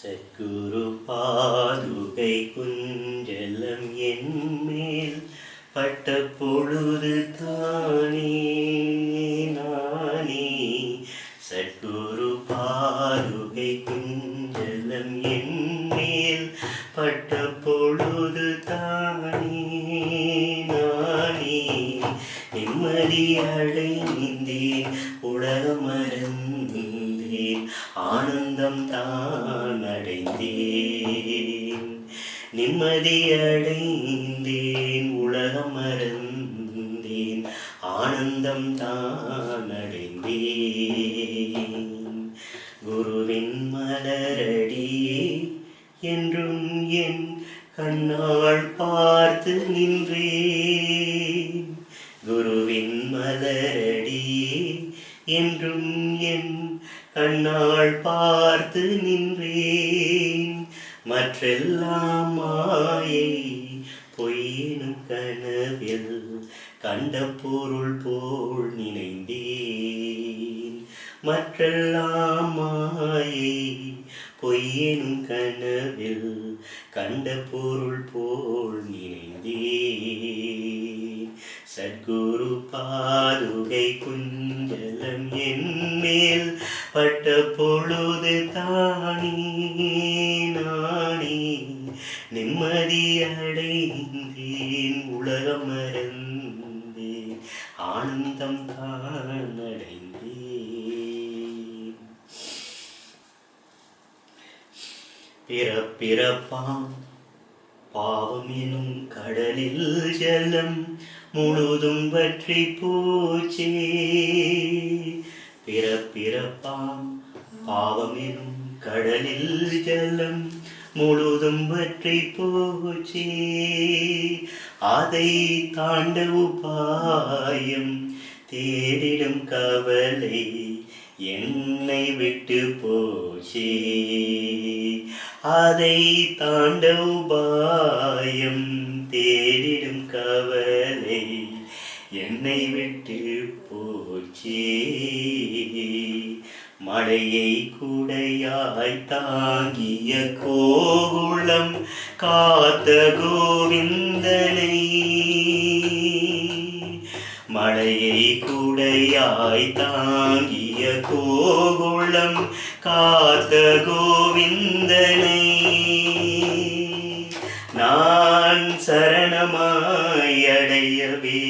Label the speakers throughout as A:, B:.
A: சத்குரு பாதுகை குஞ்சலம் என்மேல் பட்ட பொழுது தானே நானே. சத்குரு பாதுகை குஞ்சலம் என்மேல் பட்ட பொழுது தானே நானே. நிம்மதி அடைந்தேன், உலகம் மறந்தேன், ஆனந்தம் தான் அடைந்தேன். நிம்மதி அடைந்தேன், உலகம் மறந்தேன், ஆனந்தம் தான் அடைந்தேன். குருவின் மலரடியே என்றும் என் கண்ணால் பார்த்து நின்றேன். குருவின் மலரடியே என்றும் என் கண்ணால் பார்த்து நின்றேன். மற்றெல்லாம் மாயை பொய்யினும் கனவில் கண்ட பொருள் போல் நினைந்தேன். மற்றெல்லாம் மாயை பொய்யெனும் கனவில் கண்ட பொருள் போல் நினைந்தேன். சத்குரு பாதுகை குஞ்சலம் என்மேல் பட்ட பொழுது தானே நானே. நிம்மதி அடைந்தேன், உலகம் மறந்தேன், ஆனந்தம் தான் அடைந்தேன். பிறப்பிறப்பாம் பாவம் எனும் கடலில் ஜலம் முழுதும் வற்றி போச்சே. பிறப்பிறப்பாம் பாவம் எனும் கடலில் ஜலம் முழுதும் வற்றி போச்சே. அதை தாண்ட உபாயம் தேடிடும் கவலை என்னை விட்டு போச்சே. அதை தாண்ட உபாயம் தேடிடும் கவலை என்னை விட்டு போச்சே. மழையை குடையாய் தாங்கிய கோகுலம் காத்த கோவிந்தனை. மழையை குடையாய் தாங்கிய கோகுலம் காத்த கோவிந்தனை. நான் சரணமாய் அடையவே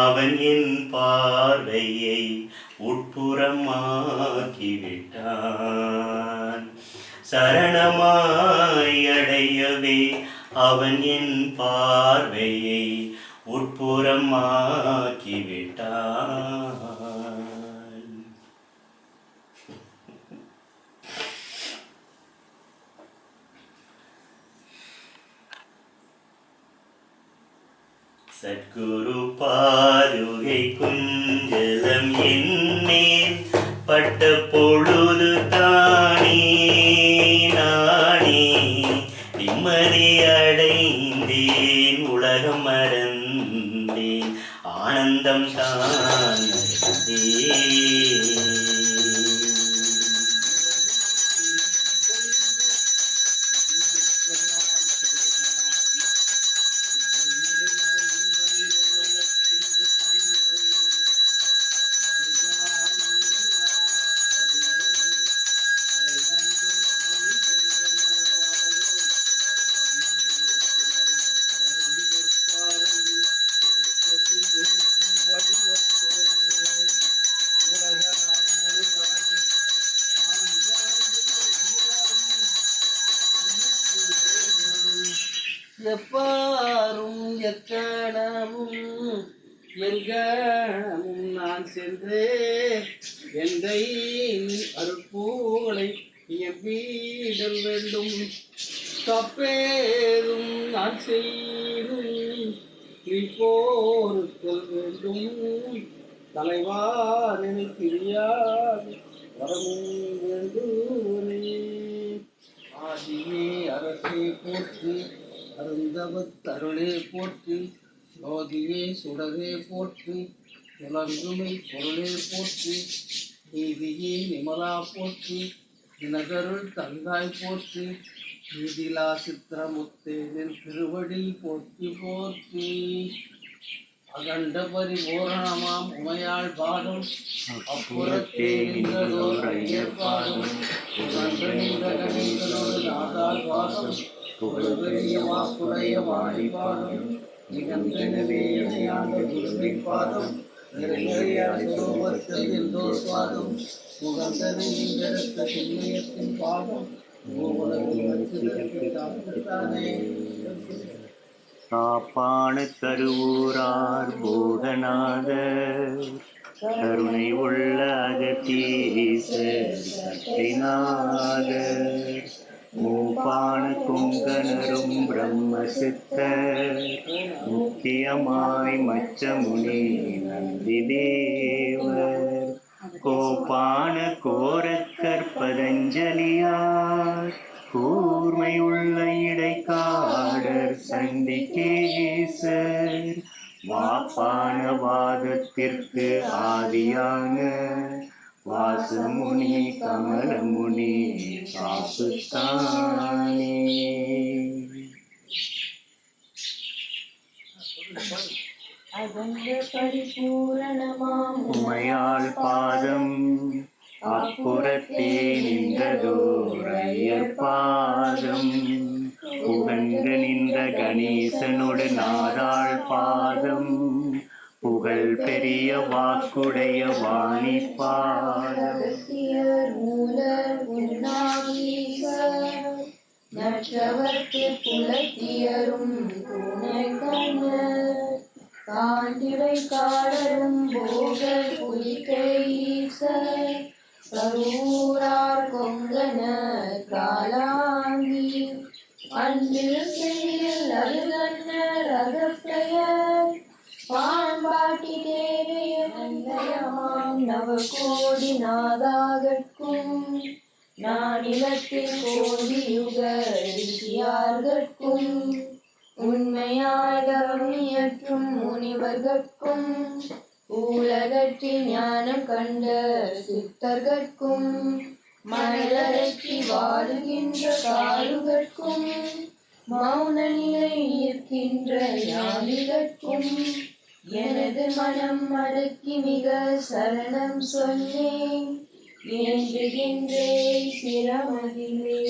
A: அவன் என் பார்வையை உட்புறமாக்கிவிட்டான். சரணமாய் அடையவே அவன் என் பார்வையை உட்புறமாக்கிவிட்டான். சத்குரு பாதுகை குஞ்சலம் என்மேல் பட்ட பொழுது தானே நானே. நிம்மதி அடைந்தேன், உலகம் மறந்தேன், ஆனந்தம் தான் அடைந்தேன்.
B: எப்பாரும் எக்கணமும் எங்கமும் நான் சென்று எந்தை அருட்பூலை எவ்வீடல் வேண்டும். தப்பேதும் நான் செய்தும் நீ போருத்தல் வேண்டும். தலைவார் என தெரியாது வரமும் வேண்டுவனே. ஆதியே அரசே போற்றி, அருந்தவத்தருளே போற்றி, ஜோதியே சுடரே போற்றி, புலங்குமை பொருளே போற்றி, நீதியே நிமலா போற்றி, தினகருள் தங்காய் போற்றி, நீதிலா சித்திரமுத்தே நின் திருவடி போற்றி போற்றி. அகண்ட பரிபூரணமாம் உமையாள் பாதம், அப்புறத்தே நின்றதோர் ஐயர் பாதம், உகந்த நின்ற கணிகளோடு நாதாள் பாதம், புகழ்பெரிய வாக்குடைய வாணி பாதம், நிகழ்ந்தனவே இணையாண்ட குருவின் பாதம், நிறையாய் சுரூபத்தில் நின்றோர் பாதம், முகந்தனை நீங்கெடுத்த சின்மயத்தின் பாதம், மூவுலகின் வச்சிதற்கு தானே.
A: காப்பான கருவூரார் போகநாதர், கருணை உள்ள அகத்தீசர் சக்திநாதர், மூப்பான கொங்கணரும் பிரம்ம சித்தர், முக்கியமாய் மச்சமுனி நந்தி தேவர், கோப்பான கோரக்கர் பதஞ்சலியார், கூர்மை உள்ள இடைக்காடர் சண்டிகேசர், வாப்பான வாதத்திற்கு ஆதியான வாசமுனி கமலமுனி காப்புத்தானே.
C: அகண்ட பரிபூரணமாம்
A: உமையாள் பாதம், அப்புறத்தே நின்றதோர் ஐயர் பாதம், புகழ்ந்து நின்ற கணேசனோடு நாதாள் பாதம், புகழ் பெரிய வாக்குடைய வாணி பாதம்,
C: அகத்தியர் மூலர் உண்ணாவீசர், நற்றவர்க்கு புலத்தியரும் துணை கண்ணர், காண்டிடை காடரும் போகர் புலிகேசர், கரூரார் கொங்கணர் காலாங்கி, அன்பில் செய்யில் அருகண்ணர் அகப்பெயர், பாம்பாட்டி தேவைய மந்தயமாம் நவகோடி நாதாகட்கும், நானிலத்தில் கோடியுக ரிஷியார்கட்கும், உண்மையாய் கவனியற்றும் முனிவர்கட்கும், உலகத்தில் ஞானம் கண்ட சித்தர்கட்கும், மணலரக்கி வாழுகின்ற காலுகட்கும், மௌன நிலை இருக்கின்ற ஞானிகட்கும், எனது மனம் அடக்கி மிக சரணம் சொன்னேன், ஏந்துகின்றே சிரமதிலே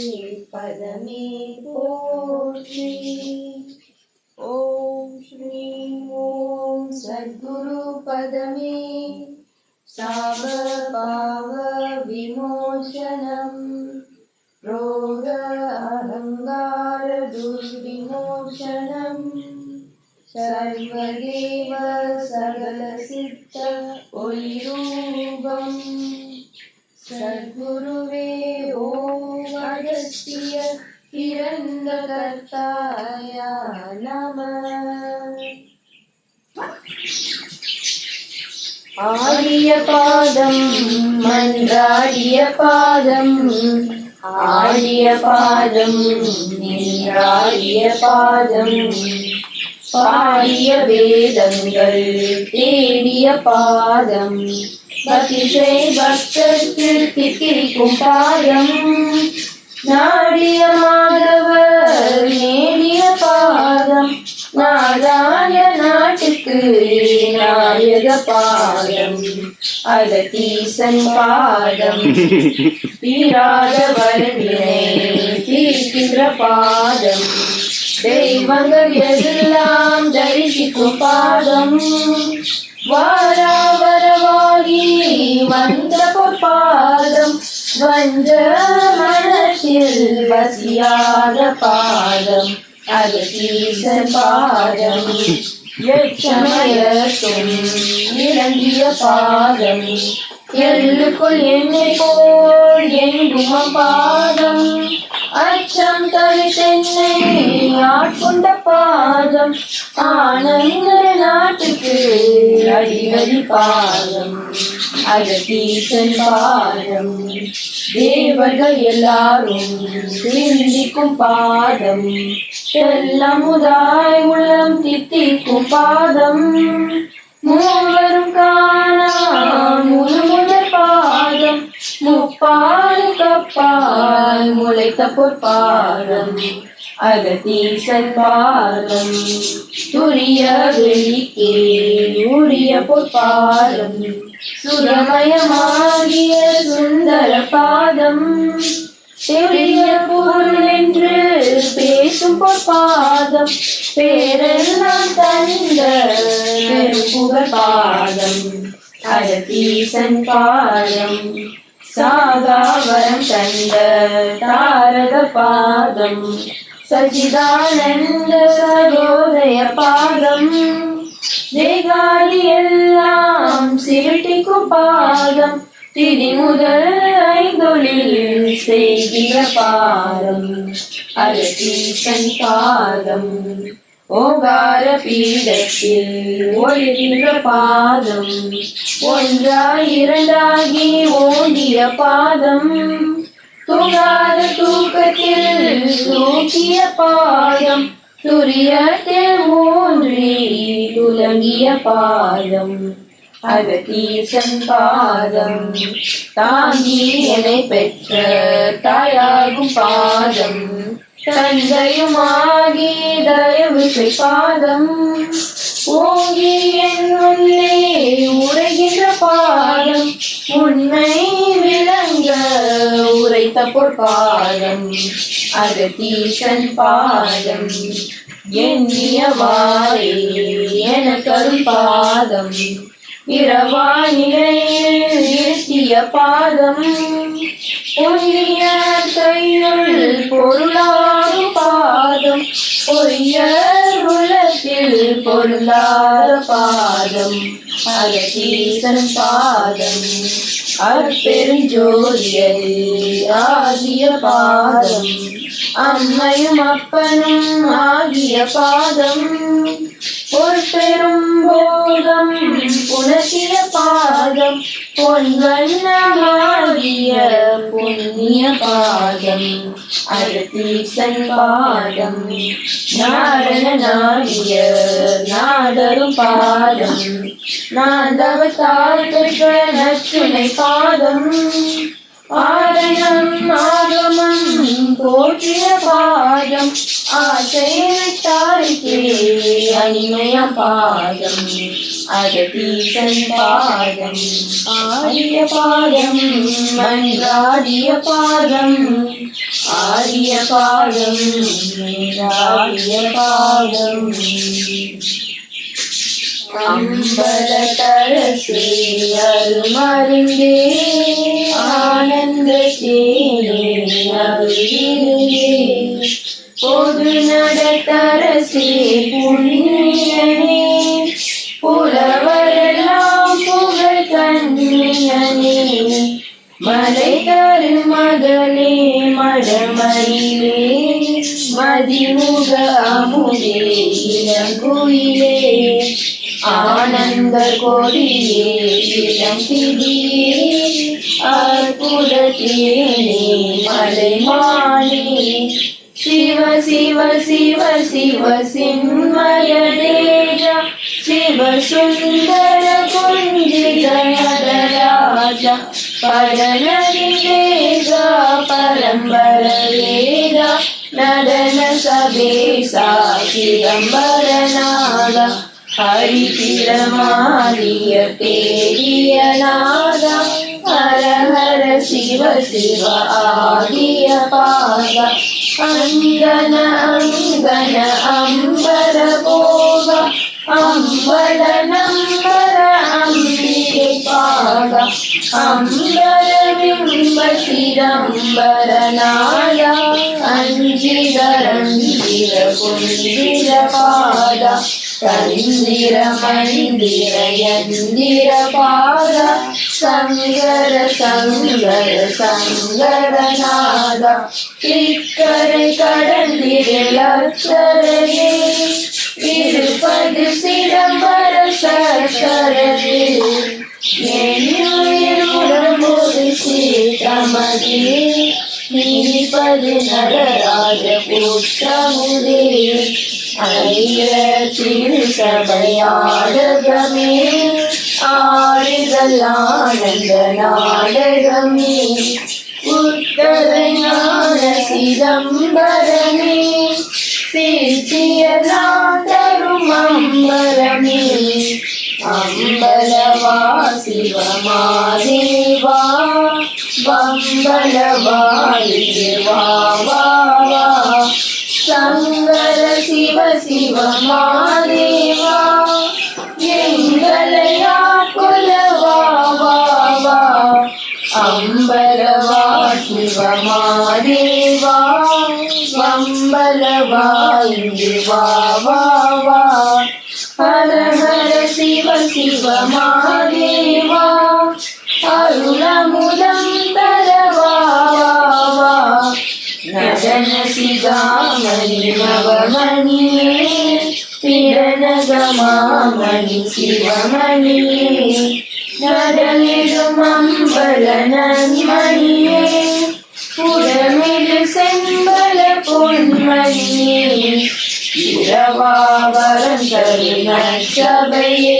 C: பதமே போற்றி. ஓம் ஸ்ரீ ஓம் சத்குரு பதமே சாப பாவ விமோசனம், ரோக அலங்கார துர்விமோசனம், சர்வதேவ சகல சித்த ஒளிரூபம், சத்குருவே ஓம் அகஸ்திய பிறந்த கர்த்தாய நம. ஆடிய பாதம் மன்றாடிய பாதம், ஆடிய பாதம் நின்றாடிய பாதம், பாடிய வேதங்கள் தேடிய பாதம், பக்திசை பக்தர்க்கு தித்திக்கும் பாதம், நாடிய மாதவர் நேடிய பாதம், நாடாய நாட்டுக்கு நாயக பாதம், அகத்தீசன் பாதம், தீராத வரவினை தீர்க்கின்ற பாதம், தெய்வங்கள் எல்லாம் தரிசிக்கும் பாதம், வாராவரவாகி வந்த பொற்பாதம், வந்த மனத்தில் வசியாத பாதம், அகத்தீசன் பாதம், எச்சமயத்தும் இறங்கிய பாதம், எல்லுக்குள் என்னை போல் எங்கும் பாதம், அச்சம் தவித்தென்னை ஆட்கொண்ட பாதம், ஆனந்த நாட்டுக்கு அடிகடி பாதம், அகத்தீசன் பாதம், தேவர்கள் எல்லாரும் சிந்திக்கும் பாதம், செல்லமுதாய் உள்ளம் தித்திக்கும் பாதம், மூவரும் காணா முழுமுதற் பாதம் முப்பால் கப்பால் முளைத்த பொற்பாதம் அகத்தீசன் பாதம் துரிய வெளிக்கே உரிய பொற்பாதம் சுரமயமாகிய சுந்தர பாதம் பெரிய பொருள் என்று பேசும் பொற்பாதம் பேரெல்லாம் தந்த பெரும்புகழ் பாதம் அகத்தீசன் பாதம் சாகாவரம் தந்த தாரக பாதம் சச்சிதானந்த சகோதய பாதம் தேகாதி எல்லாம் சிருட்டிக்கும் பாதம் திதி முதல் ஐந்தொழில் செய்கிற பாதம் அகத்தீசன் பாதம் ஓகார பீடத்தில் ஒளிர்கின்ற பாதம் ஒன்றாய் இரண்டாகி ஓடிய பாதம் தூங்காத தூக்கத்தில் தூக்கிய பாதம் துரியத்தில் ஊன்றி துலங்கிய பாதம் அகத்தீசன் பாதம் தாங்கி என்னை பெற்ற தாயாகும் பாதம் தந்தையுமாகி தயவு பாதம் ஓங்கி என் உள்ளே உரைகின்ற பாதம் உண்மை விளங்க உரைத்த பொற்பாதம் அகத்தீசன் பாதம் எண்ணியவாறே எனக்கரும் பாதம் இரவா நிலையில் நிறுத்திய பாதம் பொன்னிய கையுள் பொருளாகும் பாதம் பொய்ய உள்ளத்தில் பொருளாத பாதம் அகத்தீசன் பாதம் அற்பெருஞ்சோதியல் ஆகிய பாதம் அம்மையும் அப்பனும் ஆகிய பாதம் ஒரு பெரும் போதம் புணர்த்திய பாதம் பொன்வண்ணமாகிய புண்ணிய பாதம் அகத்தீசன் பாதம் நாரண நாடிய நாடரும் பாதம் நாந்தவத்தால் பெற்ற நச்சுனை பாதம் ஆரணம் ஆகமம் போற்றிய பாதம் ஆசைத்தாய்க்கே அனிமய பாதம் அகத்தீசன் பாதம் ஆரிய பாதம் மன்றாடிய பாதம் ஆரிய பாதம் மன்றாடிய பாதம் அம்பலத்தரசே அருமருந்தே ஆனந்த தேனே அருளிலே பொது நடத்தரசே புண்ணியனே புலவரெல்லாம் புகழ் கண்ணியனே மலை தரு மகளே மடமயிலே மதிமுக அமுதே இளங்குயிலே ஆனந்த கொடியே இளம்பிடியே அற்புத தேனே மலைமானே சிவ சிவ சிவ சிவ சின்மய தேஜா சிவ சுந்தர குஞ்சித நடராஜா பரநதி வேகா பரம்பர வேகா நடன சபேசா சிதம்பரநாதா ஹரிபிரமாலிய தேடிய நாதா ஹர ஹர சிவ சிவ ஆகிய பாதா அங்கன அங்கன அம்பர போக அம்பர நம்பர அம்பிகை பாக அம்பர பிம்ப சிதம்பர நாதா அஞ்சிதரந்திர குந்திர பாத தந்திர மந்திர யந்திர பாத சங்கர சங்கர சங்கர நாதா இக்கரை கடந்திரே இருப்பது சிதம்பர சக்கரவே என்னுயிரோடு சீதமதே நீப்பது நடராஜ புற்றமுதே ஐய திருசபையாடகமே ஆறுதல் ஆனந்த நாடகமே உத்தர ஞான சிதம்பரமே சித்தியெல்லாம் தரும் அம்பரமே அம்பலவா சிவமாதேவா வம்பலவா வா சங்கர சிவ சிவமாதேவா எங்களையா கொலவா அம்பலவா சிவமாதேவா வம்பலவா வா ஹர ஹர சிவ சிவமாதேவா அருளமுதம் தரவா நடன சிகாமணி நவமணியே பிரணகமாமணி சிவமணியே நடனிடும் அம்பல நன்மணியே புடமிடு செம்பல பொன்மணியே இரவாவரம் தரும் நற்சபையே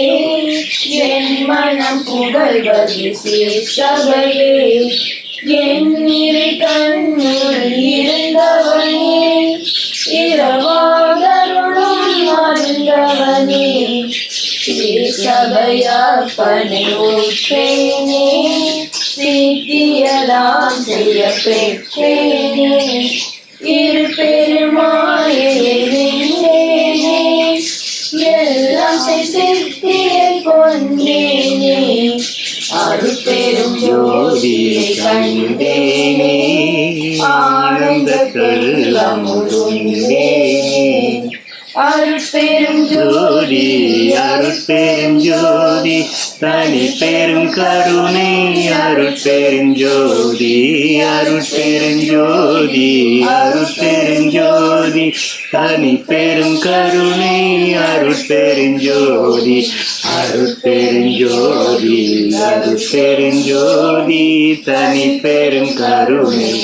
C: என் மனம் புகழ்வது சீர்சபையே என் இரு கண்ணுள் இருந்தவனே இரவாதருளும் மருந்தவனே சபையப்பனை உற்றேனே சித்தியலாம் செய்ய பெற்றேனே இரு பெருமாயேனே எல்லாம் சித்தியை கொண்டேனே அருட்பெரும் ஜோதியை கண்டேனே ஆனந்த கருளமுதுண்டேனே அருட்பெரும் ஜோதி
A: அருட்பெரும் ஜோதி தனி பெரும் கருணை அருட்பெரும் ஜோதி அருட்பெரும் ஜோதி அருட்பெரும் ஜோதி தனி பெரும் கருணை அருட்பெரும் ஜோதி அருட்பெரும் ஜோதி அருட்பெரும் ஜோதி தனி பெரும் கருணை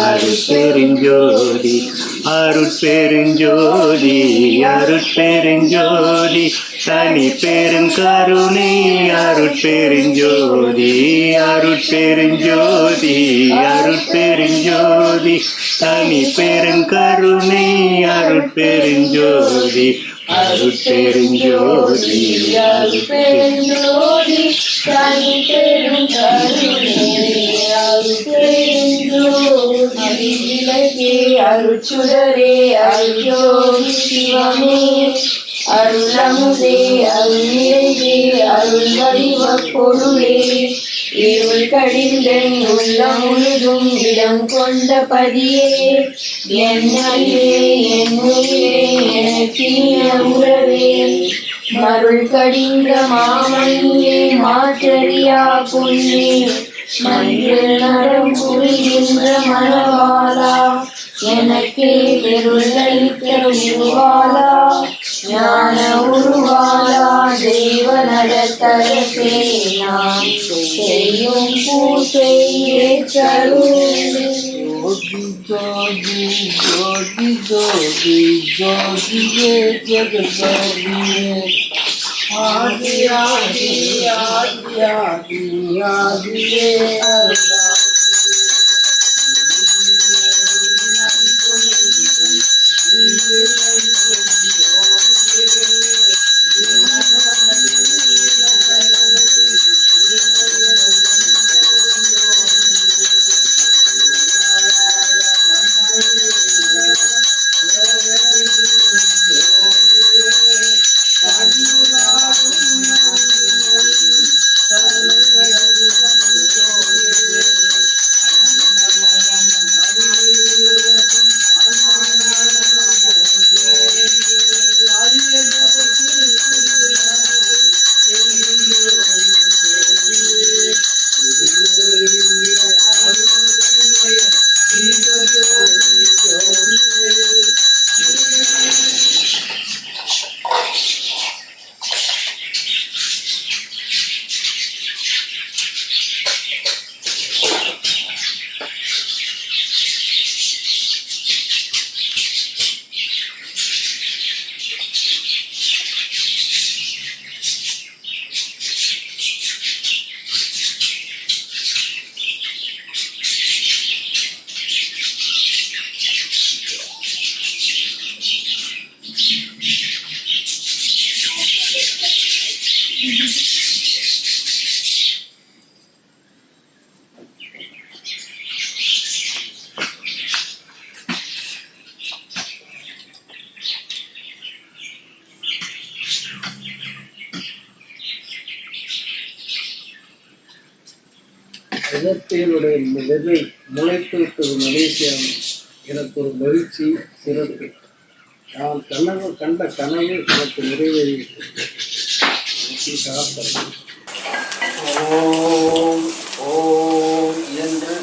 A: அருட்பெரும் ஜோதி அருட்பெரும் ஜோதி அருட்பெரும் ஜோதி தனி பெரும் கருணை அருட்பெரும் ஜோதி அருட்பெரும் ஜோதி அருட்பெரும் ஜோதி தனி பெரும் கருணை அருட்பெரும் ஜோதி அருட்பெரும் ஜோதி
C: அருட்பெரும் ஜோதி தனி பெரும் கருணை அருட்பெரும் ஜோதி விளக்கே அருட்சுடரே அருள்ஜோதி சிவமே அருளமுதே அருள்நிறைவே அருள் வடிவ பொருளே இருள் கடிந்தன் உள்ளம் முழுதும் இடம் கொண்ட பதியே என்னையே என் உயிரே எனக்கினிய உறவே மருள் கடிந்த மாமணியே மாற்றறியா பொன்னே மயில் நடம் புரிகின்ற மணவாளா எனக்கே பெருளளித்த உருவாளா ஞான உருவாளா தேவ நடத்தரசே நான் செய்யும் பூசை ஏற்றருளே
B: ஜோதி ஜோதி ஜோதி ஜோதியே ஜெகதோதியே ஆதி ஆதி ஆதி ஆதி ஆதியே அகத்தியனுடைய விதை முளைத்து விட்டது மலேசியா. எனக்கு ஒரு மகிழ்ச்சி சிறப்பு. நான் கண்ட கனவு எனக்கு நிறைவேறிவிட்டது. ஓம் ஓம் என்று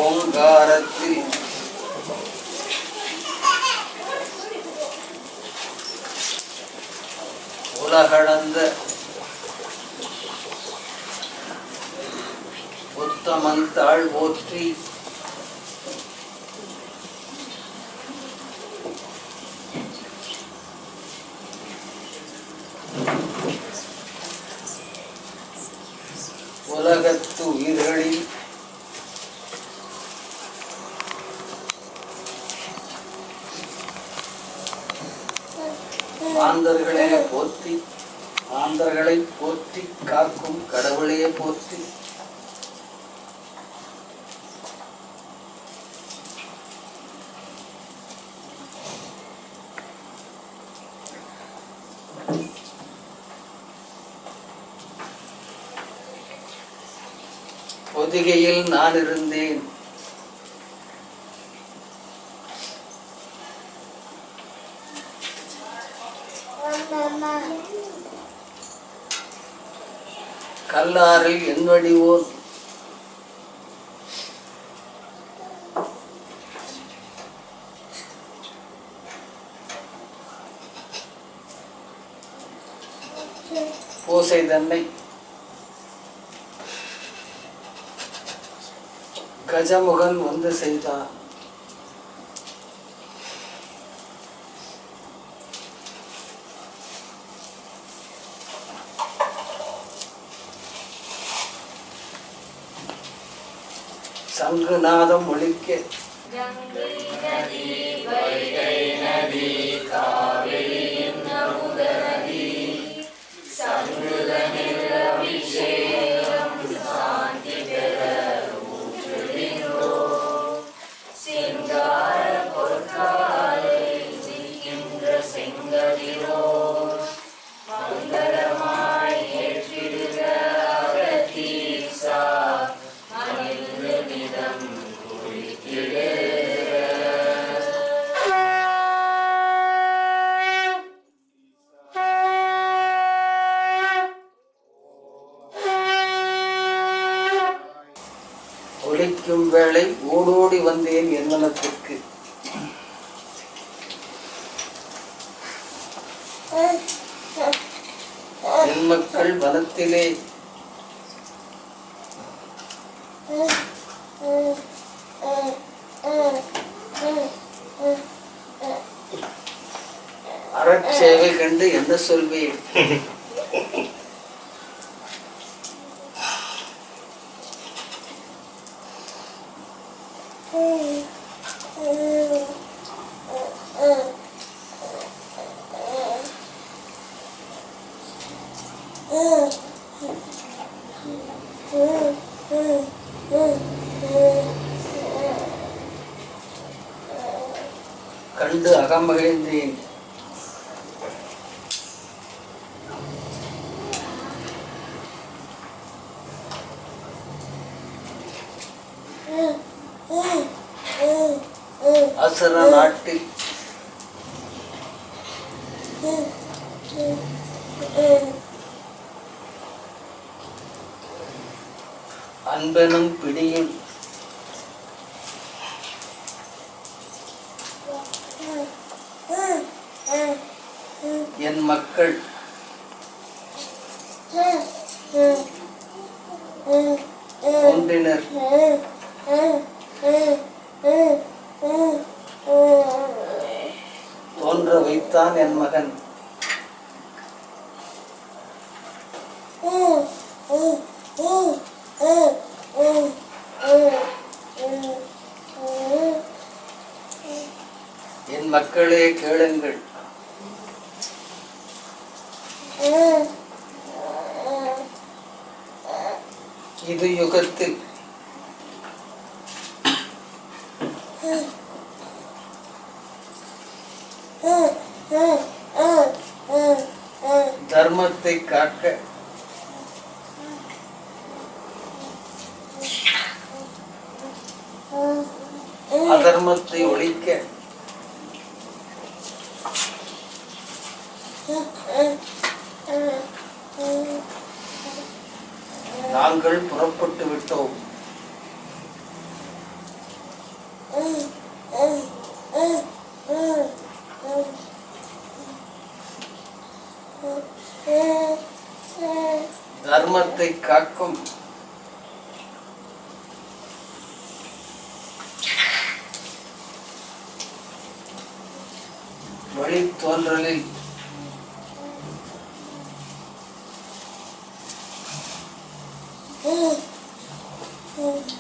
B: ஓங்காரத்தில் உலகளந்த உத்தமந்தாள் போற்றி உலகத்து உயிர்களில் ஆந்தர்களே போற்றி, ஆந்தர்களை போற்றி காக்கும் கடவுளே போற்றி. பொதிகையில் நான் இருந்தேன். கல்லாரில் என் வடிவோர் பூசை தன்னை கஜமுகன் வந்து செய்தார். சங்குநாதம் ஒலிக்க ஒலிக்கும் வேளை ஓடோடி வந்தேன் என் மனத்திற்கு. என் மக்கள் வனத்திலே அறச்சேவை கண்டு என்ன சொல்வேன்? கண்டு அகமகிழ்ந்தேன். அசுர நாட்டில் அன்பெனும் பிடியில் என் மக்கள் ஒன்றினர். தோன்ற வைத்தான் என் மகன். என் மக்களே கேளுங்கள். இது யுகத்தில் தர்மத்தை காக்க அதர்மத்தை ஒழிக்க நாங்கள் புறப்பட்டு விட்டோம். தர்மத்தை காக்கும் வழித்தோன்றலில்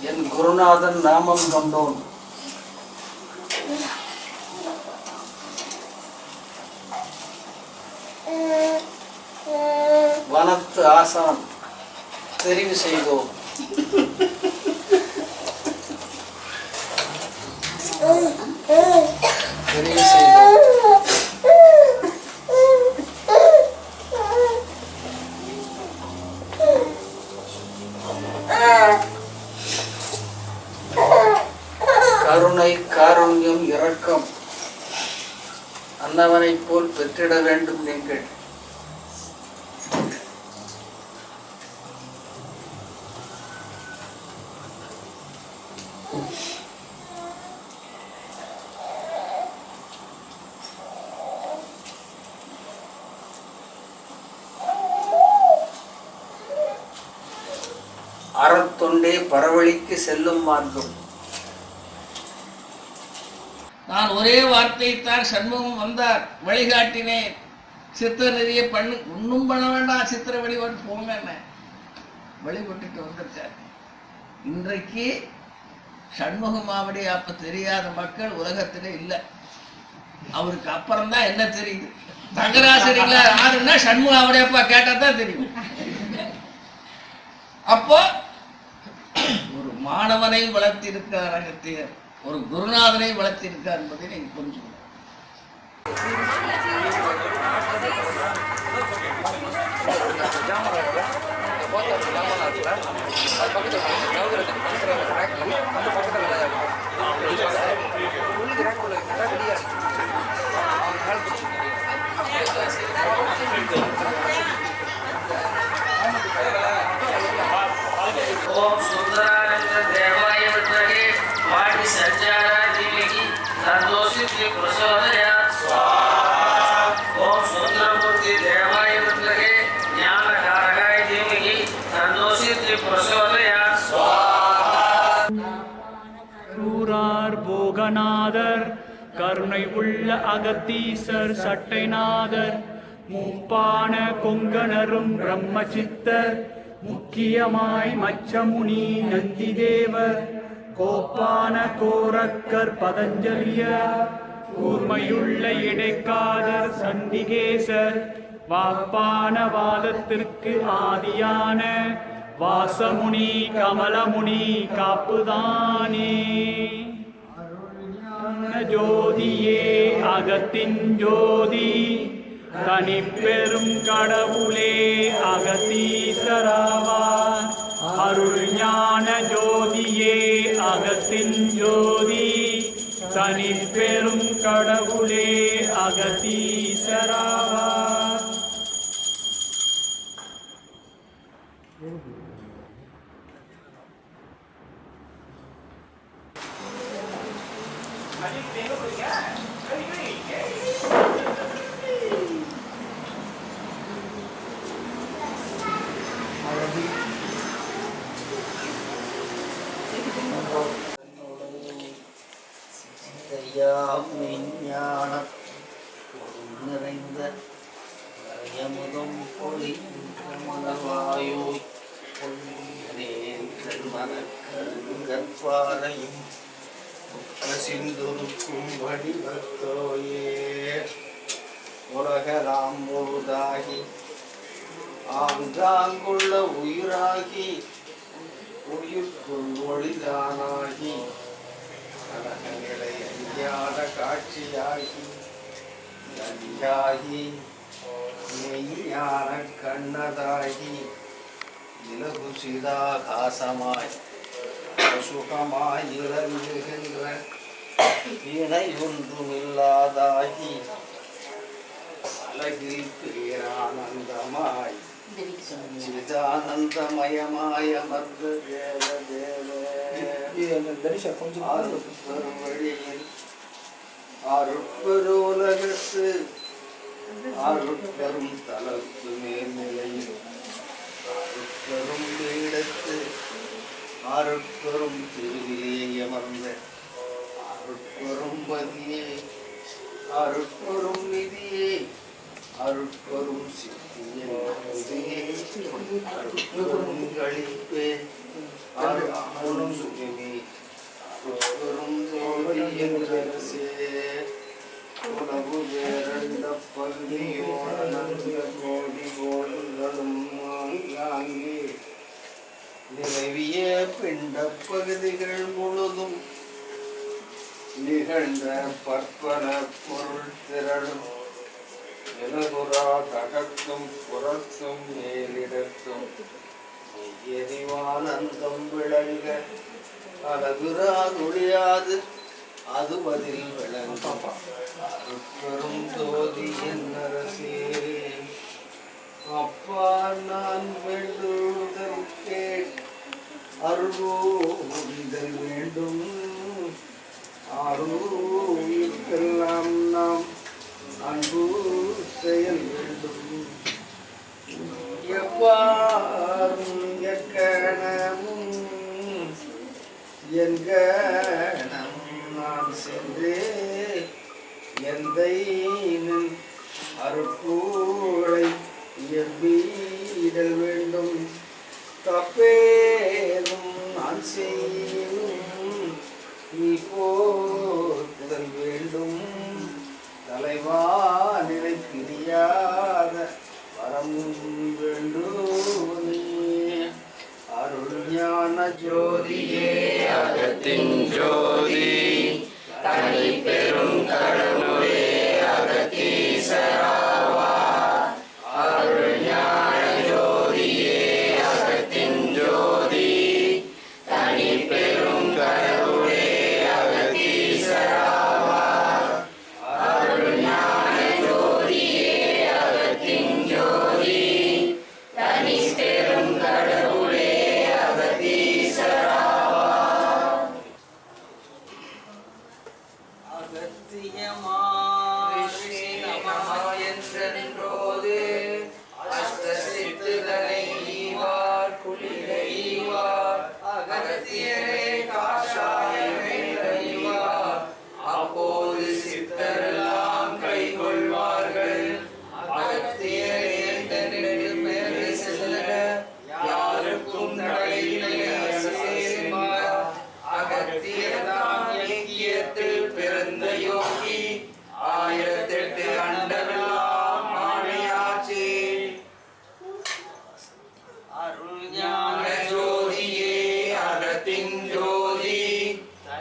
B: என் குருநாதன் நாமம் கொண்டோன். வனத்து ஆசான் தெரிவு செய்தோம். தெரிவு செய்தோம். கருணை, காருண்யம், இரக்கம் அன்னவனைப் போல் பெற்றிட வேண்டும் நீங்கள். அறத்தொண்டே பரவழிக்கு செல்லும் மார்க்கம். நான் ஒரே வார்த்தைத்தான் சண்முகம் வந்தார், வழிகாட்டினேன். சித்திர நெறிய பண்ணு, ஒன்றும் பண்ண வேண்டாம், சித்திர வழிபாட்டு போங்க, என்ன வழிபட்டுட்டு வந்திருக்கார். இன்றைக்கு சண்முகமாவடி அப்ப தெரியாத மக்கள் உலகத்திலே இல்லை. அவருக்கு அப்புறம்தான் என்ன தெரியுது. தங்கராசிரியர்கள யாருன்னா சண்முகமாவடி அப்பா கேட்டா தான் தெரியும். அப்போ ஒரு மாணவனை வளர்த்திருக்கார் அகத்தியர், ஒரு குருநாதனை வளர்த்திருக்கார் என்பதை நீங்க புரிஞ்சுக்கணும்.
D: ஓம் சுந்தரானந்த தேவாய வித்மகே வாடி சஞ்சாரா தீமகி தன்னோசித்தி பிரசோதயாத் ஸ்வாஹா. ஓம் சுந்தரமூர்த்தி தேவாய வித்மகே ஞானகாரகாய தீமகி தன்னோசித்தி பிரசோதயாத் ஸ்வாஹா.
E: கூறார் போகநாதர் கருணை உள்ள அகத்தீசர் சட்டைநாதர் முப்பான கொங்கணரும் பிரம்மசித்தர் முக்கியமாய் மச்சமுனி நந்திதேவர் கோப்பான கோரக்கர் பதஞ்சலியர் கூர்மையுள்ள இடைக்காதர் சண்டிகேசர் வாப்பான வாதத்திற்கு ஆதியான வாசமுனி கமலமுனி காப்புதானே. ஜோதியே அகத்தின் ஜோதி தனிப்பெரும் கடவுளே அகத்தீசராவார். அருள் ஞான ஜோதியே அகத்தின் ஜோதி தனிப்பெரும் கடவுளே அகத்தீசராவார்.
B: ஞானம் நிறைந்த யமுதம் பொழிவாயோய் கற்பாலையும் சிந்துருக்கும் வடிவத்தோயே. உலகலாம் முழுதாகி ஆங்காங்குள்ள உயிராகி உயிர்க்குள் ஒளிதானாகி கலகங்களை அறியாத காட்சியாகி நதியாகி
D: ஞான கண்ணதாகி இலகு சிதாகாசமாய் சுகமாய் இறங்குகின்ற இணை ஒன்றுமில்லாதாகி அழகில் பேரானந்தமாய் சிதானந்தமயமாய் அமர்ந்த தேவ அருட்பெருவழியில் அருட்பெருலகத்து அருட்பெரும் தலத்து மேல்நிலையில் அருட்பெரும் பீடத்து அருட்பெரும் திருவிலே அமர்ந்த அருட்பெரும் பதியே அருட்பெரும் நிதியே அருட்பெரும் சித்தியே அருட்பெரும் களிப்பே அருட்பெரும் சுகமே அருட்பெரும் ஜோதி என்றரசே உலகு வேரண்ட பல்வியோட கோடி கோடுகளும் ஆங்காங்கே நிலவிய பிண்ட பகுதிகள் முழுதும் நிகழ்ந்த பற்பல பொருள் திரளும் நிலகுரா தகத்தும் புறத்தும் மேலிடத்தும் எரிவானந்தம் விளங்க அழகுரா ஒளியாது அது பதில் விளங்கும் அருட்பெரும் ஜோதி என்னரசே அப்பா நான் வேண்டுதல் கேட் அருள்தல் வேண்டும் அருளுக்கெல்லாம் நாம் அன்பு செயல் வேண்டும் எவ்வாறும் எக்கணமும் என் கணம் நான் சென்றே எந்தை அருட்கூளை எவ்வீடல் வேண்டும் தப்பேதும் நான் செய்யும் நீ போதல் வேண்டும் தலைவா நிலை பிரியாத வரம் வேண்டுமே அருள் ஞான ஜோதியே
F: அகத்தின் ஜோதி தனி பெரும் கடவுளே அகத்தீசராவா அருள் ஞான ஜோதியே அகத்தின் ஜோதி தனி பெரும் கடவுளே அகத்தீசராவா அருள் ஞான ஜோதியே அகத்தின் ஜோதி தனி பெரும் கடவுளே அகத்தீசராவா
D: அகத்தியமான்றென்றோது அஷ்டசித்துதனை ஈவார் குளிரை ஈவார் அகத்தியரே காஷாயமே ஈவார் அப்போது சித்தரெல்லாம் கைகொள்வார்கள் அகத்தியரே மேலே செல்ல யாருக்கும் தடையில்லை அகத்தியர்தான் இலக்கியத்தில் பிறந்த யோகி 1008 அண்டமெல்லாம் ஆணையாச்சு அருள் ஞான ஜோதியே அகத்தின் ஜோதி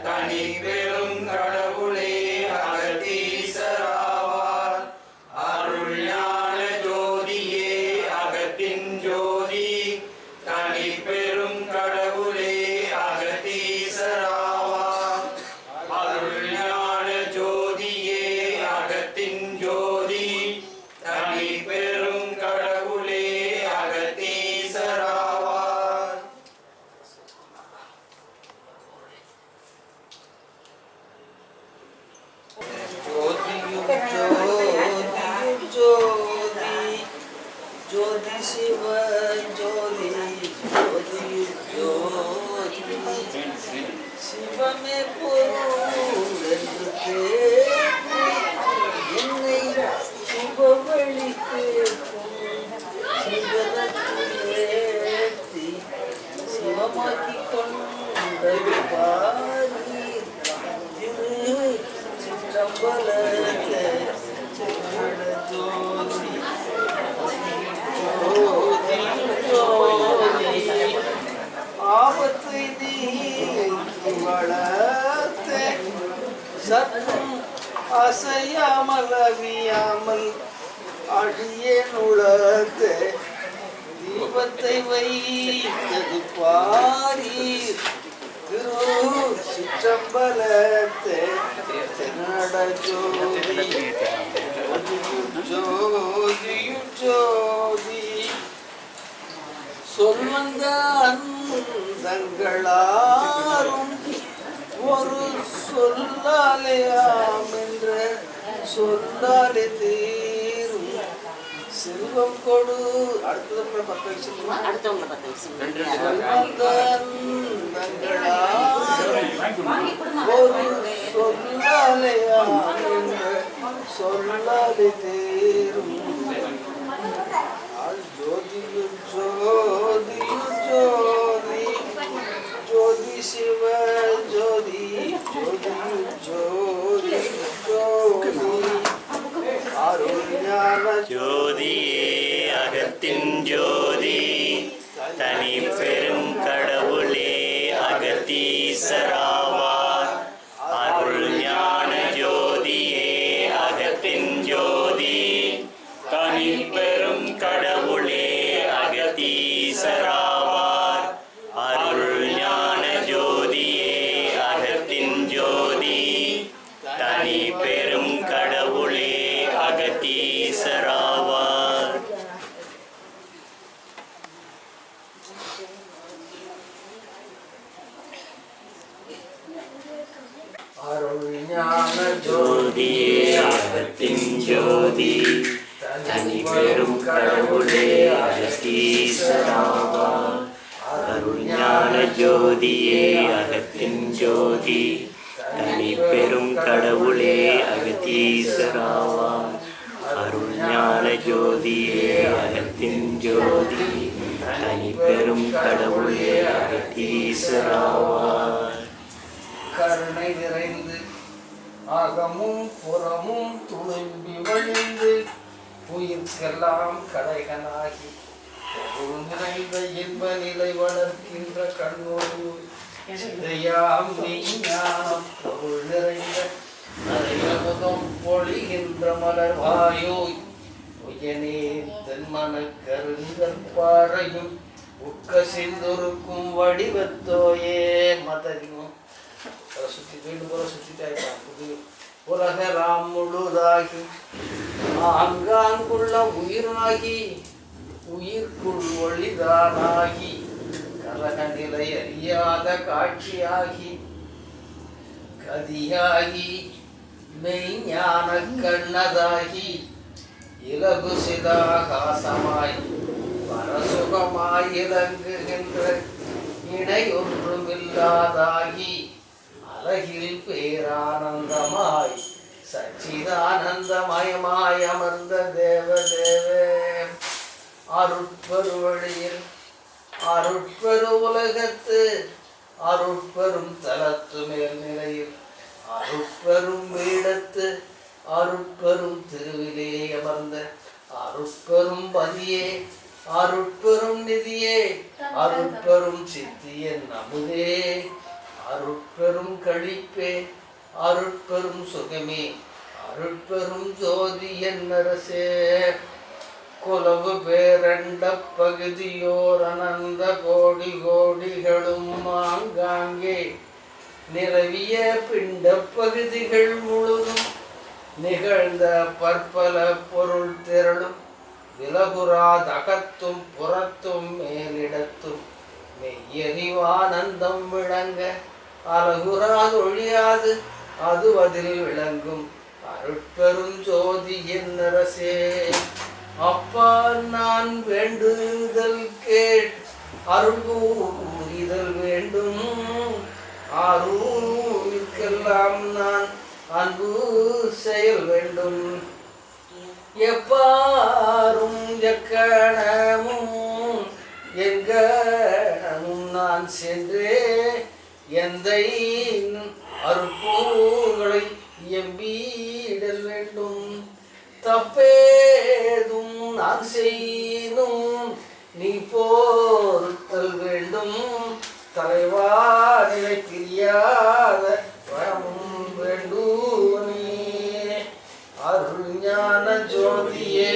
D: தனி பெரும் கடவுளே அகத்தீசராவார் அருள் ஞான ஜோதியே அகத்தின் ஜோதி தனி பெரும் கடவுளே அகத்தீசராவார் அருள் ஞான ஜோதியே அகத்தின் ஜோதி தனி பெரும் கடவுளே அகத்தீசராவார் ஜோதியும் ஜோதியும் ஜோதி ஜோதி சிவ ஜோதி ஜோதியும் ஜோதி சிவமே பொருள் என்று தேடி என்னை சிவவழி சிவனத்தி சிவமாக்கி கொண்டது பாரி திரு சிற்றம்பலத்தை ஜோதி ஜோதி ஜோதி ஆபத்தை நீக்கி வளர்த்தே சற்றும் அசையாமல் அவியாமல் அடியேன் உலகத்தை தீபத்தை வைத்தது பாரீர் திரு சிற்றம்பலத்தை நடஜோதி ஜோதியும் ஜோதி சொல்வந்த அந்தங்களாரும் ஒரு சொல்லாலையாம் என்ற சொல்லாலே தீரும் செல்வம் கொடு அடுத்தது 10 விஷயம்
C: அடுத்தவங்க 10 விஷயம்
D: ஒரு சொல்லாலையாம் என்ற சொல்லாலே தீரும் ஜோதியும் ஜோதியும் ஜோதி ஜோதி சிவ ஜோதி ஜோதியும் ஜோதி ஜோதி அருஞான
A: ஜோதியே அகத்தின் ஜோதி தனி பெரும் கடவுளே அகத்தீசராவார் அருள் ஞான ஜோதியே அகத்தின் ஜோதி தனி பெரும் கடவுளே அகத்தீசராவார் அருள் ஞான ஜோதியே அகத்தின் ஜோதி தனி பெரும் கடவுளே அகத்தீசராவார்.
D: அருள் ஞான
A: ஜோதியே அகத்தின் ஜோதி தனி பெரும் கடவுளே அகத்தீசராவார் அருள் ஞான ஜோதியே அகத்தின் ஜோதி தனி பெரும் கடவுளே அகத்தீசராவார் அருள் ஞான ஜோதியே அகத்தின் ஜோதி தனி பெரும் கடவுளே அகத்தீசராவார்.
D: கருணை நிறைந்து அகமும் புறமும் துளும்பி வழிந்து உயிர்க்கெல்லாம் கடைகனாகி பொருள் நிறைந்த இன்ப நிலை வளர்க்கின்ற கண்ணோடு சிதையாம் மெய்ஞானம் பொருள் நிறைந்த அரையமுதம் பொழிகின்ற மலர் வாயோய் உயனே தென்மன கருங்கற்பாறையும் உட்க சிந்துருக்கும் வடிவத்தோயே மதரியும் சுத்தி வீடு போல சுத்திட்டாய்ப்பா புது உலகலாம் முழுதாகி ஆங்காங்குள்ள உயிராகி உயிர்க்குள் ஒளிதானாகி கலக நிலை அறியாத காட்சியாகி கதியாகி மெய்ஞான கண்ணதாகி இலகு சிதாகாசமாய் பரசுகமாய் இலங்குகின்ற இணையொன்றுமில்லாதாகி அழகில் பேரானந்தமாய் சச்சிதானந்தமயமாய் அமர்ந்த தேவதேவே அருட்பெருவழியில் அருட்பெரு உலகத்து அருட்பெரும் தலத்து மேல் நிலையில் அருட்பெரும் வீடத்து அருட்பெரும் திருவிலே அமர்ந்த அருட்பெரும் பதியே அருட்பெரும் நிதியே அருட்பெரும் சித்தியன் அமுதே அருட்பெரும் கழிப்பே அருட்பெரும் சுகமே அருட்பெரும் ஜோதி என்னரசே குலவு பேரண்ட பகுதியோர் அனந்த கோடி கோடிகளும் ஆங்காங்கே நிறவிய பிண்ட பகுதிகள் முழுதும் நிகழ்ந்த பற்பல பொருள் திரளும் விலகுராதகத்தும் புறத்தும் மேலிடத்தும் மெய்யறிவானந்தம் விளங்க அழகுராதொழியாது அது அதில் விளங்கும் அருட்பெரும் ஜோதி என்னரசே அப்பா நான் வேண்டுதல் கேட் அருள்கூறிதல் வேண்டும் ஆரூருக்கெல்லாம் நான் அன்பு செயல் வேண்டும் எப்பாரும் எக்கணமும் எங்கணமும் நான் சென்றே எந்தை அருட்பூர்களை எம்பீடல் வேண்டும் தப்பேதும் நான் செய்தும் நீ போர்த்தல் வேண்டும் தலைவா நிலை பிரியாத வரமும் வேண்டுமே அருள் ஞான ஜோதியே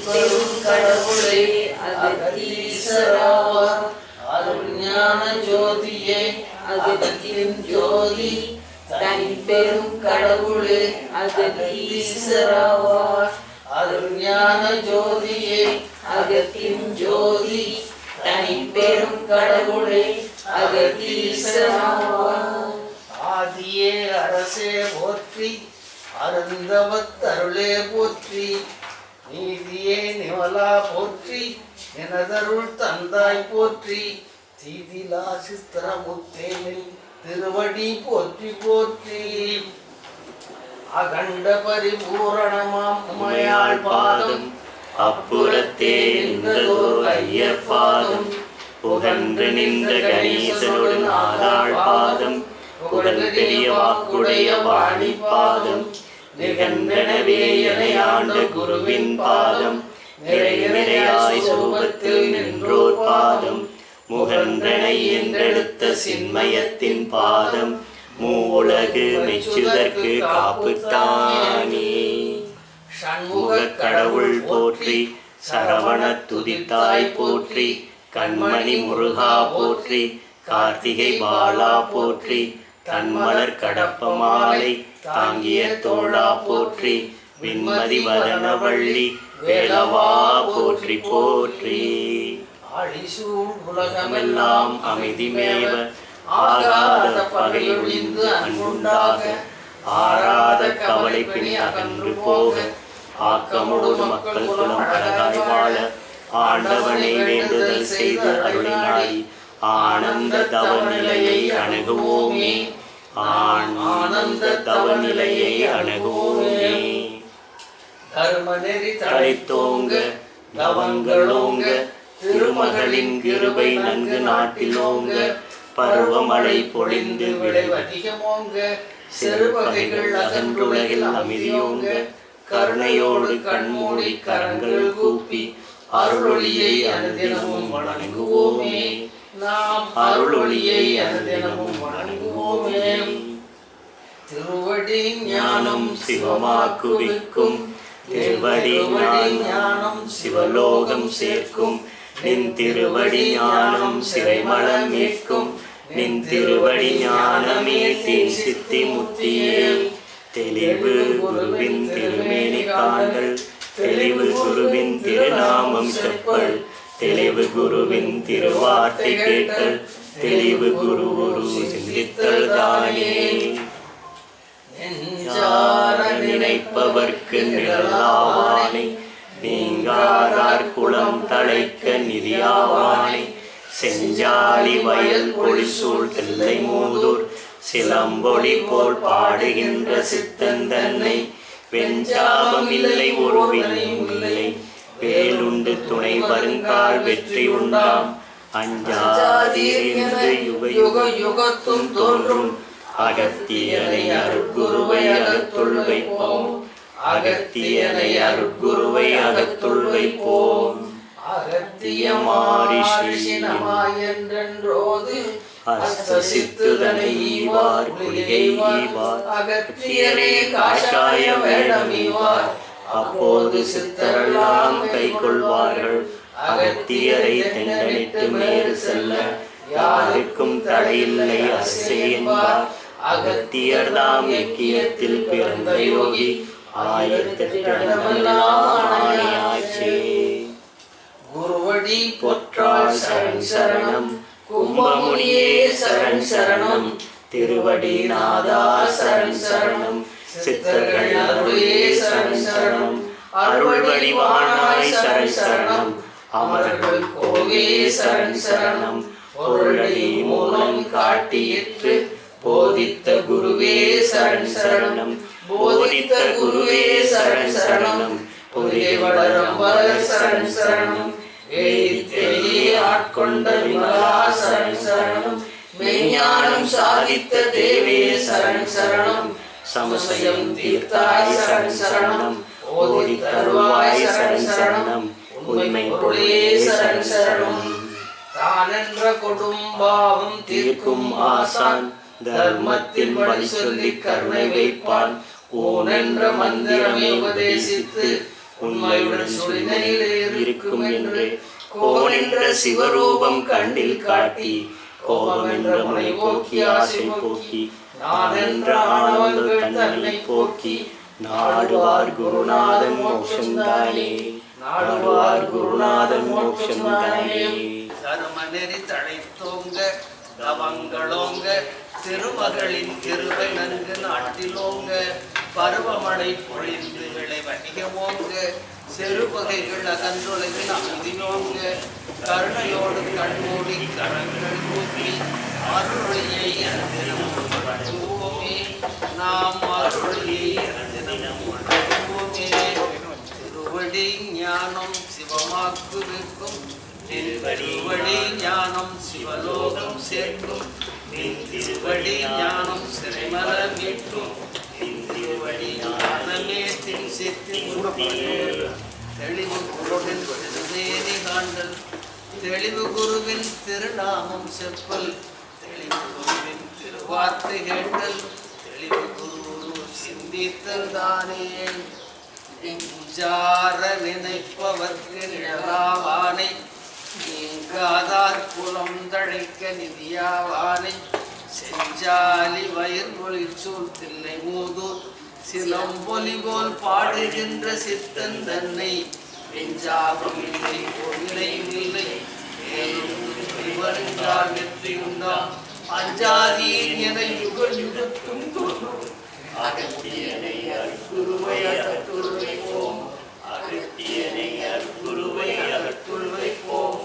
D: தனிப்பெரும் கடவுளே அகத்தீசராவார். அருஞான ஜோதியே அகத்தின் ஜோதி தனிப்பெரும் கடவுளே அகத்தீசராவார். அருஞான ஜோதியே அகத்தின் ஜோதி தனிப்பெரும் கடவுளே அகத்தீசராவார். ஆதியே அரசே போற்றி அருந்தவத்தருளே போற்றி. நீதியே நிமலா போற்றி எனதருள் தந்தாய் போற்றி. தீதிலா சித்திரமுத்தேனில் திருவடி போற்றி போற்றி. அகண்ட பரிபூரணமாம் உமையாள் பாதம்
A: அப்புறத்தே நின்றதோர் ஐயர் பாதம் புகன்று நின்ற கணேசனோடு நாதாள் பாதம் புகழ் பெரிய வாக்குடைய வாணி பாதம் நிகண்டனவே எனையாண்ட குருவின் பாதம் நிறைய நிறையாய் சொருபத்தில் நின்றோர் பாதம் முகன்றனை என்றெடுத்த சின்மயத்தின் பாதம் மூவுலகு மெச்சுதற்கு காப்புத்தானே. ஷண்முகக் கடவுள் போற்றி சரவண துதித்தாய் போற்றி கண்மணி முருகா போற்றி கார்த்திகை பாலா போற்றி தன்மலர் கடப்ப மாலை தாங்கிய தோழா போற்றி விண்மதி வதனவள்ளி வேளவா போற்றி போற்றி.
D: ஆழிசூழ்
A: உலகமெல்லாம் அமைதிமேவ ஆகாத பகை ஒழிந்து அன்புண்டாக ஆறாத கவலை பிணி அகன்று போக ஆக்கமோடு மக்கள் குலம் அழகாய் வாழ ஆண்டவனை வேண்டுதல் செய்து அருளினாய் ஆனந்த தவநிலையை அணுகுவோமே. ஆனந்த தவநிலையை அணுகுவோமே.
D: தர்மநெறி
A: தழைத்தோங்க தவங்களோங்க திருமகளின் கிருபை நன்கு நாட்டிலோங்க பருவமழை பொழிந்து
D: விளைவதிகமோங்க சிறுபகைகள் அகன்றுலகில் அமைதியோங்க கருணையோடு கண்மூடி கரங்கள் கூப்பி அருளொளியை அனுதினமும் வணங்குவோமே. நாம் அருளொளியை அனுதினமும் வணங்குவோமே. திருவடி ஞானம்
A: சிவமாக்குவிக்கும் திருவடி ஞானம் சிவலோகம் சேர்க்கும் நின் திருவடி ஞானம் சிறைமலம் மீட்கும் நின் திருவடி ஞானமே தீன் சித்தி முத்தியே. தெளிவு குருவின் திருமேனி காண்கள் தெளிவு குருவின் திருநாமம் செப்பல் தெளிவு குருவின் திருவார்த்தை கேட்டல் தெளிவு குரு குரு சிந்தித்தல் தானே. நெஞ்சார நினைப்பவர்க்கு நிழலாவானை நீங்காதார் குளம் தழைக்க நிதியாவானை செஞ்சாலி வயல் பொழிசூழ் தில்லை மூதூர் சிலம்பொலி போல் பாடுகின்ற சித்தன் தன்னை வெஞ்சாபம் இல்லை ஒரு வினையும் இல்லை வேலுண்டு துணை வருங்கால் வெற்றி உண்டாம் அஞ்சாதீர் என்று யுக யுகத்தும் தோன்றும் அகத்தியனை அருட்குருவை அகத்துள் வைப்போம். அகத்தியனை அருட்குருவை அகத்துள் வைப்போம்.
D: அகத்திய மகரிஷி நமாயென்றோது
A: அஸ்தசித்துதனை ஈவார் குளிகை ஈவார்
D: அகத்தியரே காஷாய வேடம் ஈவார்
A: அப்போது சித்தரெல்லாம் கை கொள்வார்கள். அகத்தியரை தென்னமிட்டு மேறு செல்ல யாருக்கும் தடையில்லை அசை என்பார். அகத்தியர்தாம் இக்கியத்தில் பிறந்த யோகி ஆயிரத்தெட்டாட்சி.
D: குருவடி
A: பொற்றாள் சரண் சரணம் கும்பமுனியே சரண் சரணம் திருவடி நாதா சரண் சரணம் சித்தர்கள் அருளே சரண் சரணம் அருள் வடிவானாய் சரண் சரணம் அமர்கள் கோவே சரண் சரணம் பொருளடி மூலம் காட்டியிற்று போதித்த குருவே சரண் சரணம் போதித்த குருவே சரண் சரணம் புரியை வளரும் வளர் சரண் சரணம் வேதித்தெளியே ஆட்கொண்ட விமலா சரண் சரணம் மெய்ஞானம் சாதித்த தேவே சரண் சரணம் சமசயம் தீர்த்தாய் சரண் சரணம் ஓதி தருவாய் சரண் சரணம் உண்மை பொருளே சரண் சரணம்
D: தானென்ற கொடும்பாவம்
A: தீர்க்கும் ஆசான் தர்மத்தின் வழி சொல்லி கருணை வைப்பான்.
D: ஓனென்ற மந்திரமே உபதேசித்து
A: உண்மையுடன் சுழினையிலே இருக்கும் என்று கோவன் என்ற சிவரூபம் கண்ணில் காட்டி கோபம் என்ற முனை போக்கி ஆசை போக்கி நானென்ற ஆணவங்கள் தன்னை போக்கி நாடுவார் குருநாதன் மோட்சந்தானே நாடுவார் குருநாதன் மோட்சந்தானே.
D: தருமநெறி தழைத்தோங்க தவங்களோங்க திருமகளின் கிருபை நன்கு நாட்டிலோங்க பருவமழை பொழிந்து விளை வணிகமோங்க செருவகைகள் அகன்றுலகில் அமைதியோங்க கருணையோடு கண்மூடி கரங்கள் கூப்பி அருளியை வணங்குவோமே நாம் அருளியை வணங்குவோமே. திருவடி ஞானம் சிவமாக்குவிக்கும் திருவடி ஞானம் சிவலோகம் சேர்க்கும் திருவடி ஞானம் சிறைமல மீட்கும் திருவடி ஞானமே தின் சித்தி தெளிவு குருவின் திருநேரி காண்டல் தெளிவு குருவின் திருநாமம் செப்பல் தெளிவு குருவின் திருவார்த்தை கேட்டல் தெளிவு குரு சிந்தித்தல் தானே. நெஞ்சார நினைப்பவர்க்கு நிழலாவானை நீங்காதார் குலம் தழைக்க நிதியாவானை செஞ்சாலி வயிர் ஒளிச்சூல் தில்லை மூதூர் சிலம்பொலி போல் பாடுகின்ற சித்தன் தன்னை வெஞ்சாபம் இல்லை கோவிலையும் இல்லை வருங்கால் வெற்றி உண்டாம் அஞ்சாதீர் என யுக யுகத்தும் தோன்றும் அகத்தியனை அருட்குருவை அகத்துருவைப்போம் அகத்தியனை அருட்குருவை அகத்துருவைப்போம்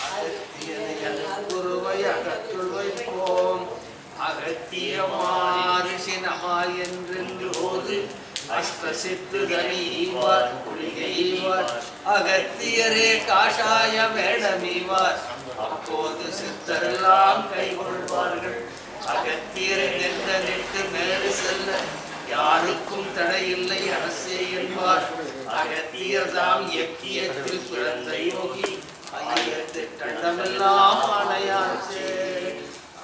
D: அகத்தியனை அருட்குருவை அகத்துருவைப்போம். அகத்தியமாரிசி நமாய் என்றென்றோது அஷ்டசித்து தனீவார் குளிகைவார் அகத்தியரே காஷாய வேடமீவார் அப்போது சித்தரெல்லாம் கைகொள்வார்கள். அகத்தியரை நெட்டு மேறு செல்ல யாருக்கும் தடையில்லை அரசே என்பார். அகத்தியர் தாம் இயக்கியத்தில் பிறந்த யோகி ஆயிரத்தெட்டண்டமெல்லாம் ஆணையாச்சே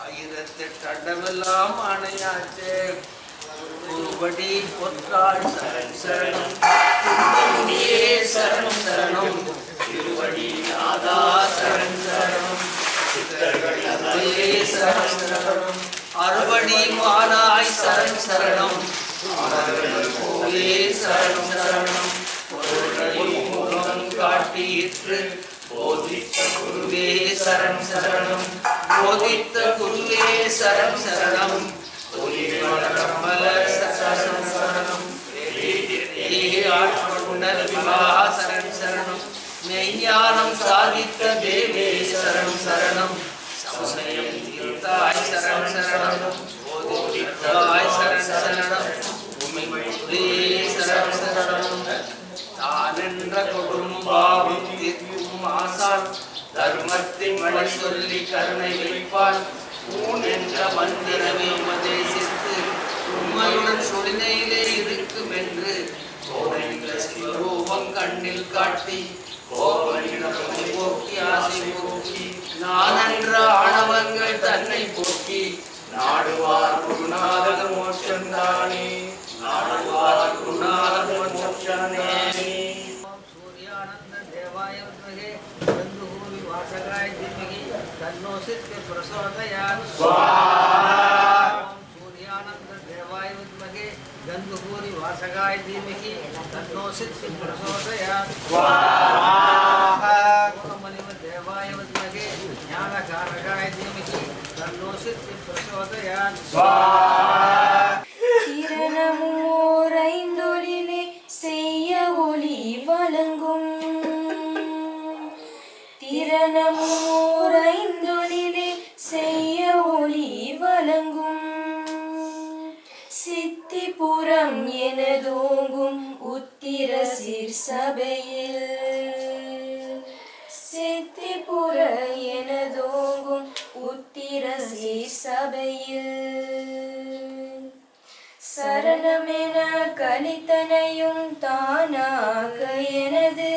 D: ஆயிரத்தெட்டண்டமெல்லாம் ஆணையாச்சே. குருபடி பொற்றாள் சரண் சரணம் குருபடியே சரணம் சரணம் திருவடி நாதா சரண் சரணம் சித்தர்களே சரணம் சரணம் அறுபடி மாலாய் சரண் சரணம் கோலே சரணம் சரணம் மூலம் காட்டியிற்று போதித்த குருவே சரண் சரணம் போதித்த குருவே சரண் சரணம் கமல சரணம் சரணம் சரண் சரணம் மெய்ஞானம் சாதித்த தேவே சரணம் சரணம் சமயம் தீர்த்தாய் சரண் சரணம் போதித்தாய் சரண் சரணம் உம்மை சரண் சரணம் தானென்ற கொடும்பாவும் தீர்க்கும் ஆசான் தர்மத்தின் வழி சொல்லி கருணை வைப்பான் ஊன் என்ற மந்திரமே உபதேசித்து உண்மையுடன் சுழினையிலே இருக்கும் என்று கோவென்ற சிவரூபம் கண்ணில் காட்டி கோவனிடம் போக்கி ஆசை போக்கி நானென்ற ஆணவங்கள் தன்னை போக்கி நாடுவார் குருநாதன் மோட்சந்தானே நாடுவார் குருநாதன் மோட்சந்தானே. சூர்யானந்த தேவாய வித்மகே பந்துஹூரி வாசகாய தீமகி தன்னோ சித்தி பிரசோதயாத் ஸ்வாஹா. சூர்யானந்த தேவாய வித்மகே கந்தஹூரி வாசகாய தீமகி தன்னோ சித்தி பிரசோதயாத் ஸ்வாஹா. குணமலிவ தேவாய வித்மகே ஞானகாரகாய தீமகி தன்னோ சித்தி பிரசோதயாத் ஸ்வாஹா.
C: திரணமோரைந்தொழிலே செய்ய ஒளி வழங்கும் திரணமோரைந்தொழிலே செய்ய ஒளி வழங்கும் சித்திபுரம் எனதோங்கும் உத்திர சீர்சபையில் சித்திபுர எனதோங்கும் உத்திர சீர்சபையில் சரணமென கலித்தனையும் தானாக எனது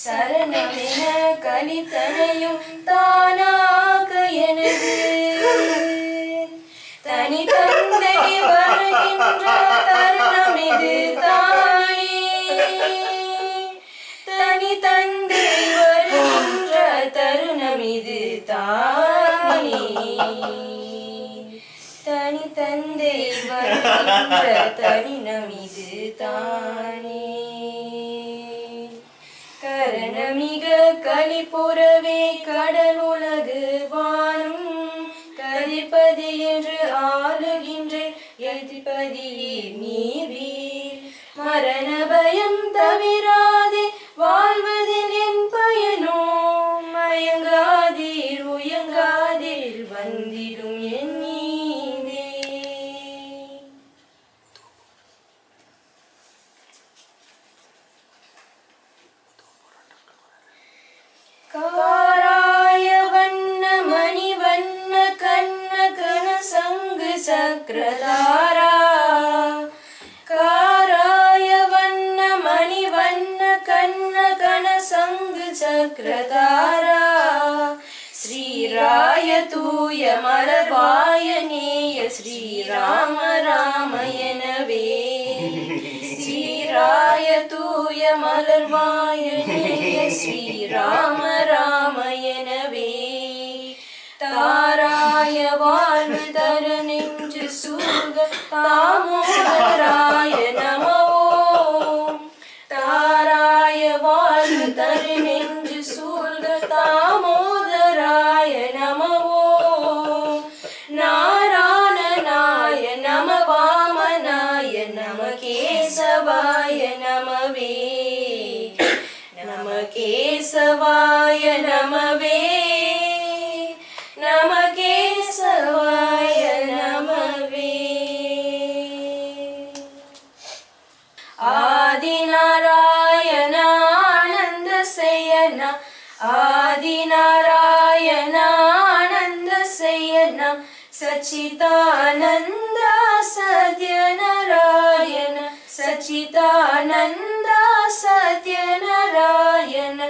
C: சரணமென கலித்தனையும் தானாக எனது தனி தந்தை வருகின்ற தருணம் இது தானே தானே தனி தந்தை வருகின்ற தனினம் இது தானே கரணமிக கலிப்புறவே கடல் உலகு வானும் கதிபதி என்று ஆளுகின்ற எதிபதியே நீவீர் மரண பயம் தவிராதே வாழ்வதில் என் பயனோ மயங்காதீர் உயங்காதீர் வந்திடும் என் நீதே காராய வண்ண மணி வண்ண கண்ண கன சங்கு சக்கரதாரா காராய வண்ண மணி வண்ண கண்ண கன சங்கு சக்கரதாரா ஸ்ரீராய தூய மலர்வாய நேய ஸ்ரீராம ராமயனவே ஸ்ரீராய தூய மலர்வாய நேய ஸ்ரீராம ராமயனவே தாராய வாழ்வு தர நெஞ்சு சூக தாமோதராய நமோ தாராய வாழ்வு தர நெஞ்சு சூழ்க தாமோதராய நமோ நாராயணாய நம வாமனாய நம கேசவாய நமவே நம கேசவாய நமவே நம கேசவாய நமவே ஆதிநாராயண ஆனந்த சயன ஆதிநாராயண ஆனந்த சயன சச்சிதானந்த சத்யநாராயண சச்சிதானந்த சத்யநாராயண